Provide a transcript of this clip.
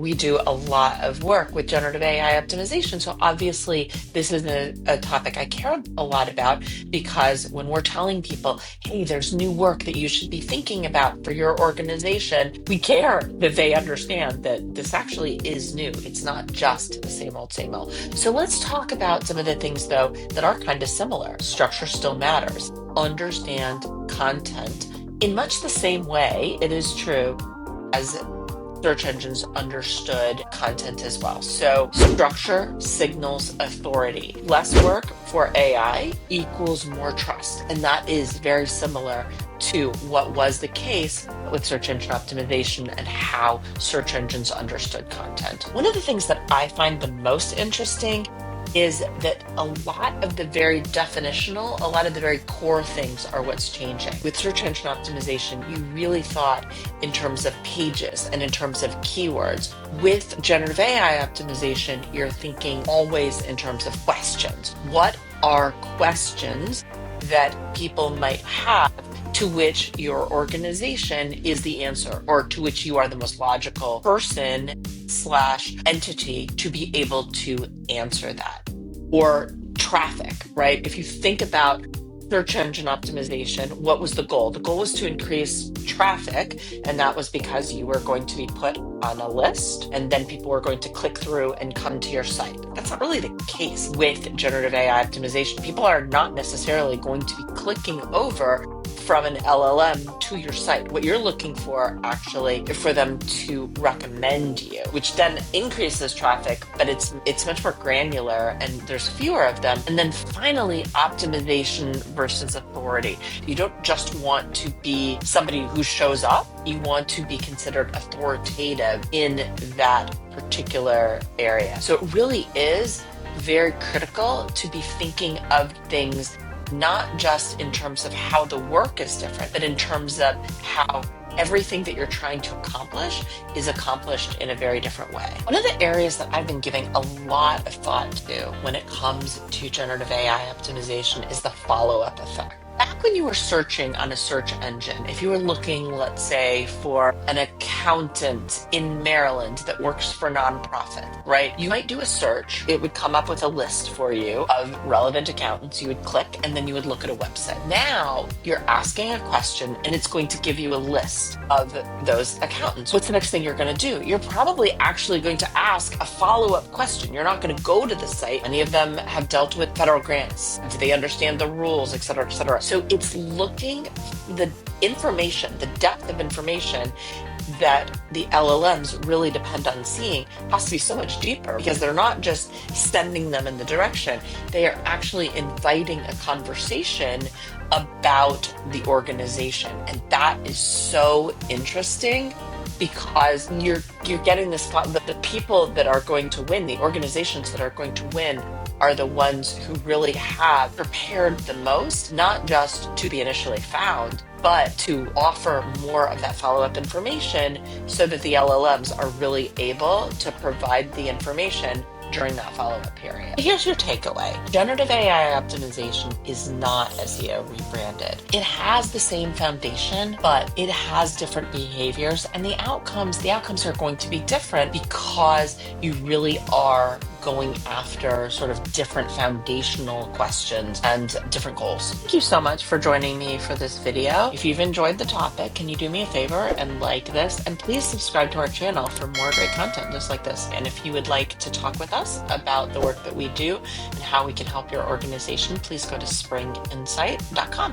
we do a lot of work with generative AI optimization. So obviously this is a topic I care a lot about, because when we're telling people, hey, there's new work that you should be thinking about for your organization, we care that they understand that this actually is new. It's not just the same old, same old. So let's talk about some of the things, though, that are kind of similar. Structure still matters. Understand content in much the same way, it is true, as search engines understood content as well. So structure signals authority. Less work for AI equals more trust. And that is very similar to what was the case with search engine optimization and how search engines understood content. One of the things that I find the most interesting is that a lot of the very definitional, a lot of the very core things are what's changing. With search engine optimization, you really thought in terms of pages and in terms of keywords. With generative AI optimization, you're thinking always in terms of questions. What are questions that people might have to which your organization is the answer, or to which you are the most logical person / entity to be able to answer that? Or traffic, right? If you think about search engine optimization, what was the goal? The goal was to increase traffic, and that was because you were going to be put on a list, and then people were going to click through and come to your site. That's not really the case with generative AI optimization. People are not necessarily going to be clicking over from an LLM to your site. What you're looking for actually is for them to recommend you, which then increases traffic, but it's much more granular and there's fewer of them. And then finally, optimization versus authority. You don't just want to be somebody who shows up, you want to be considered authoritative in that particular area. So it really is very critical to be thinking of things not just in terms of how the work is different, but in terms of how everything that you're trying to accomplish is accomplished in a very different way. One of the areas that I've been giving a lot of thought to when it comes to generative AI optimization is the follow-up effect. Back when you were searching on a search engine, if you were looking, let's say, for an accountant in Maryland that works for a nonprofit, right? You might do a search. It would come up with a list for you of relevant accountants. You would click, and then you would look at a website. Now you're asking a question, and it's going to give you a list of those accountants. What's the next thing you're going to do? You're probably actually going to ask a follow-up question. You're not going to go to the site. Many of them have dealt with federal grants. Do they understand the rules, et cetera, et cetera? So it's looking the information, the depth of information that the LLMs really depend on seeing has to be so much deeper, because they're not just sending them in the direction. They are actually inviting a conversation about the organization. And that is so interesting, because you're getting this thought that the people that are going to win, the organizations that are going to win, are the ones who really have prepared the most, not just to be initially found, but to offer more of that follow-up information so that the LLMs are really able to provide the information during that follow-up period. Here's your takeaway. Generative AI optimization is not SEO rebranded. It has the same foundation, but it has different behaviors, and the outcomes are going to be different because you really are going after sort of different foundational questions and different goals. Thank you so much for joining me for this video. If you've enjoyed the topic, can you do me a favor and like this? And please subscribe to our channel for more great content just like this. And if you would like to talk with us about the work that we do and how we can help your organization, please go to springinsight.com.